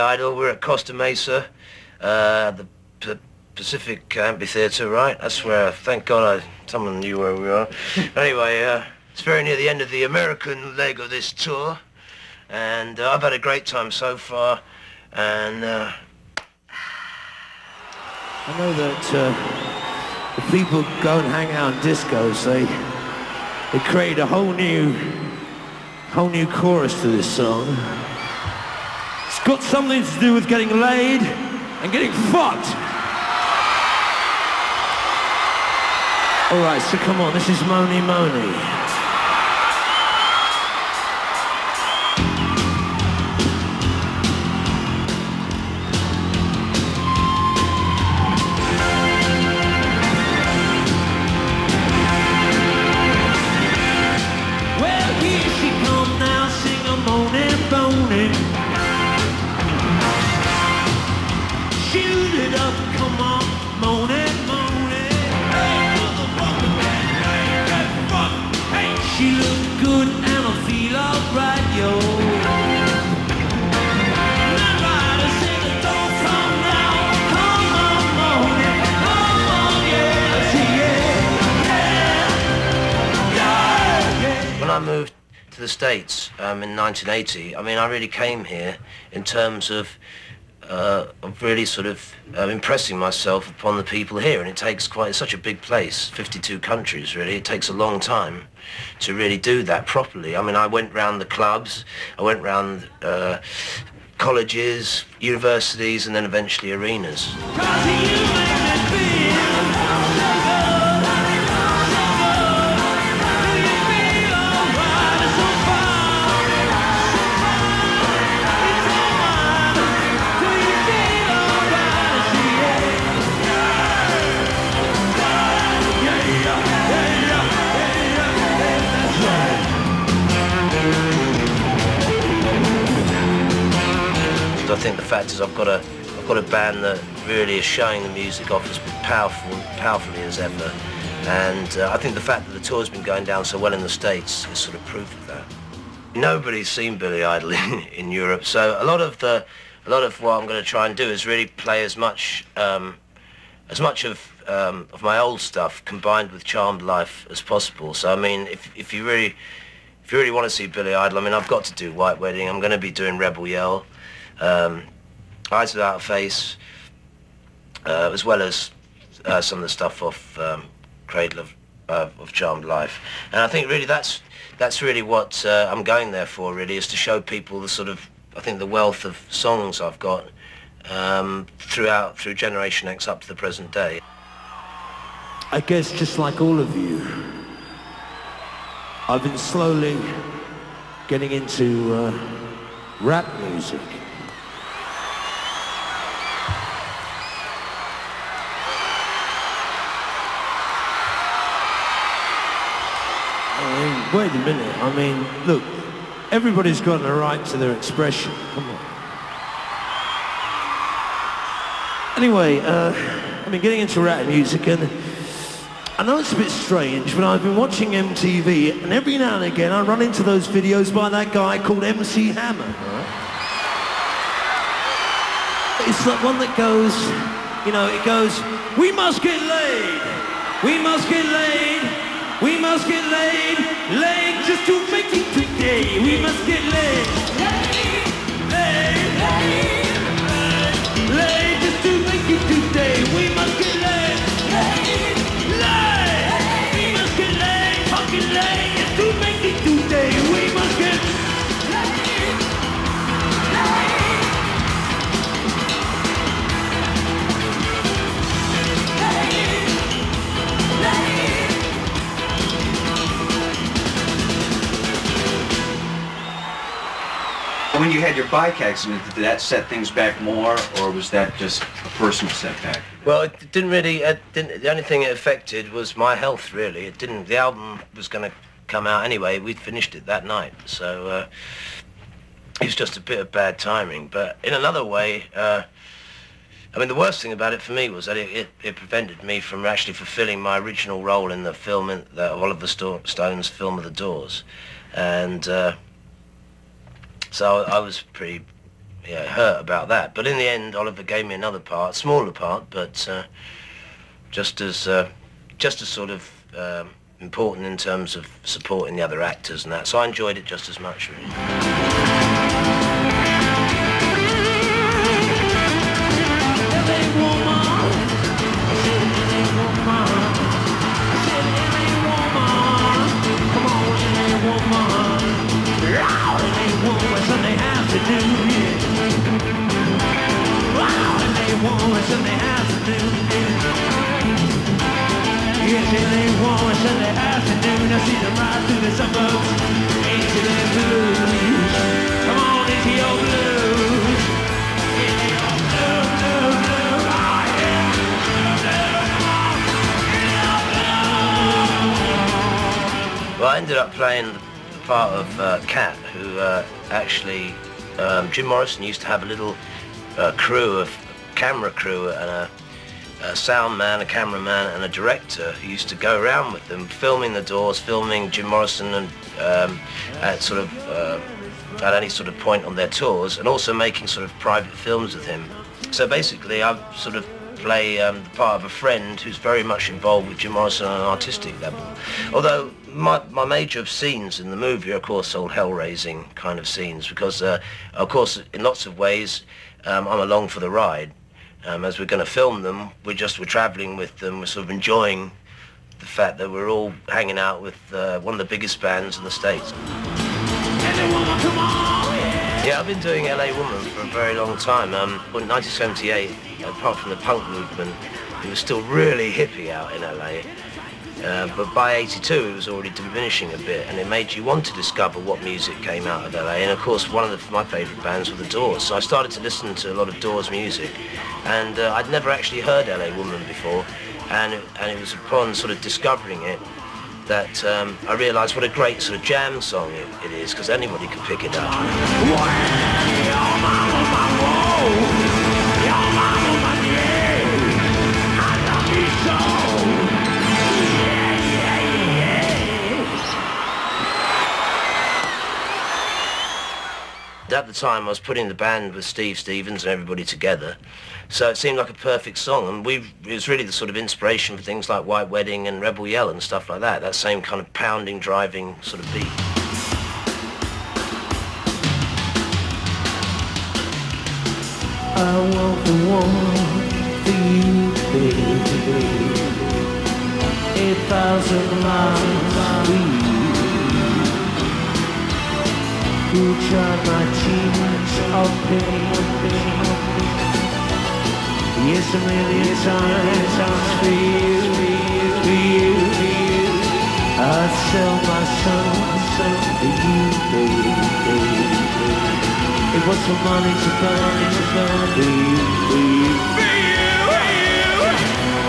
Idol. We're at Costa Mesa, the Pacific Amphitheatre, right? That's where, thank God, someone knew where we are. Anyway, it's very near the end of the American leg of this tour, and I've had a great time so far, and I know that if people go and hang out in discos, they create a whole new chorus to this song. It's got something to do with getting laid and getting fucked. All right, so come on, this is Moni Moni. Well, here she come now, sing a moaning, boning. Shoot it up, come on, moaning, moaning. She look good and I feel alright, yo. That rider said, don't come now, come on, moaning, come on, yeah, yeah. when I moved to the States in 1980, I mean, I really came here in terms of really sort of impressing myself upon the people here, and it takes it's such a big place, 52 countries really, it takes a long time to really do that properly. I mean, I went round the clubs, I went round colleges, universities, and then eventually arenas. I think the fact is I've got a band that really is showing the music off as powerfully as ever, and I think the fact that the tour's been going down so well in the States is sort of proof of that. Nobody's seen Billy Idol in Europe, so a lot of what I'm going to try and do is really play as much of my old stuff combined with Charmed Life as possible. So I mean, if you really want to see Billy Idol, I mean, I've got to do White Wedding. I'm going to be doing Rebel Yell. Eyes Without a Face, as well as some of the stuff off Cradle of Charmed Life. And I think really that's really what I'm going there for, really, is to show people the sort of, I think, the wealth of songs I've got through Generation X up to the present day. I guess just like all of you, I've been slowly getting into rap music. Wait a minute, I mean, look, everybody's got a right to their expression, come on. Anyway, I've been getting into rap music, and I know it's a bit strange, but I've been watching MTV, and every now and again I run into those videos by that guy called MC Hammer, right? It's like one that goes, you know, it goes, we must get laid, we must get laid, we must get laid, laid just to make it today. We must get laid, laid, laid, laid, laid just to make it today. We must get laid, laid, laid. We must get laid, fucking laid just to make it today. We must get laid, laid, laid. When you had your bike accident, did that set things back more, or was that just a personal setback? Well, it didn't really. The only thing it affected was my health, really. It didn't. The album was going to come out anyway. We'd finished it that night, so it was just a bit of bad timing. But in another way, I mean, the worst thing about it for me was that it prevented me from actually fulfilling my original role in the film, the Oliver Stone's film of The Doors, and. So I was pretty yeah, hurt about that. But in the end, Oliver gave me another part, smaller part, but just as sort of important in terms of supporting the other actors and that. So I enjoyed it just as much, really. Yes, LA woman, Sunday afternoon, I see them ride through the suburbs into the blues. Come on into your blues. Into your blue, blue, blue, oh yeah. Blue, blue, come on, into your blue. Well, I ended up playing the part of Cat, who actually, Jim Morrison used to have a little camera crew and a sound man, a cameraman and a director who used to go around with them filming the Doors, filming Jim Morrison and at any sort of point on their tours, and also making sort of private films with him. So basically I sort of play the part of a friend who's very much involved with Jim Morrison on an artistic level. Although my major scenes in the movie are of course all hell-raising kind of scenes, because of course in lots of ways I'm along for the ride. As we're going to film them, we're travelling with them, we're sort of enjoying the fact that we're all hanging out with one of the biggest bands in the States. Yeah, I've been doing LA Woman for a very long time. In 1978, apart from the punk movement, it was still really hippie out in LA. But by 82 it was already diminishing a bit, and it made you want to discover what music came out of LA. And of course one of my favourite bands were the Doors, so I started to listen to a lot of Doors music, and I'd never actually heard LA Woman before, and it was upon sort of discovering it that I realised what a great sort of jam song it is, because anybody can pick it up. At the time I was putting the band with Steve Stevens and everybody together, so it seemed like a perfect song, and it was really the sort of inspiration for things like White Wedding and Rebel Yell and stuff like that same kind of pounding, driving sort of beat. I want the one for you, baby. 8,000 miles for you. Who tried my tears of pain? Yes, a million times for you. I'd sell my soul for you, baby. It was for money to burn for you.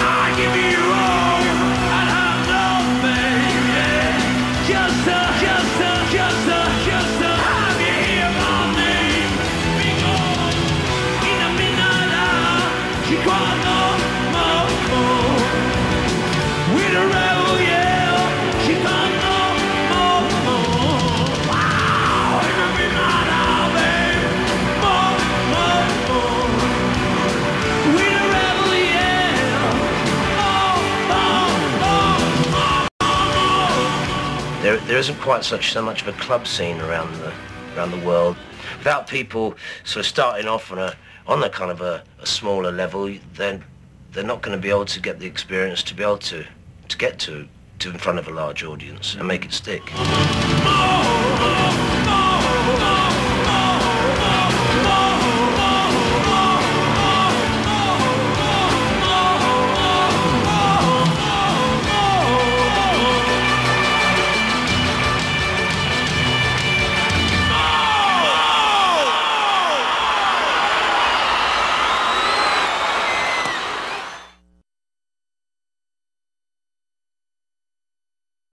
I'd give you all, I'd have nothing, yeah. Just a have you here for me. Because in the midnight hour, she cried no more. With a rebel yell, she cried no more. Wow, in the midnight hour, babe, more. With a rebel yell, more. There isn't quite so much of a club scene around the world. Without people sort of starting off on a kind of a smaller level, then they're not going to be able to get the experience to be able to get to in front of a large audience and make it stick. More.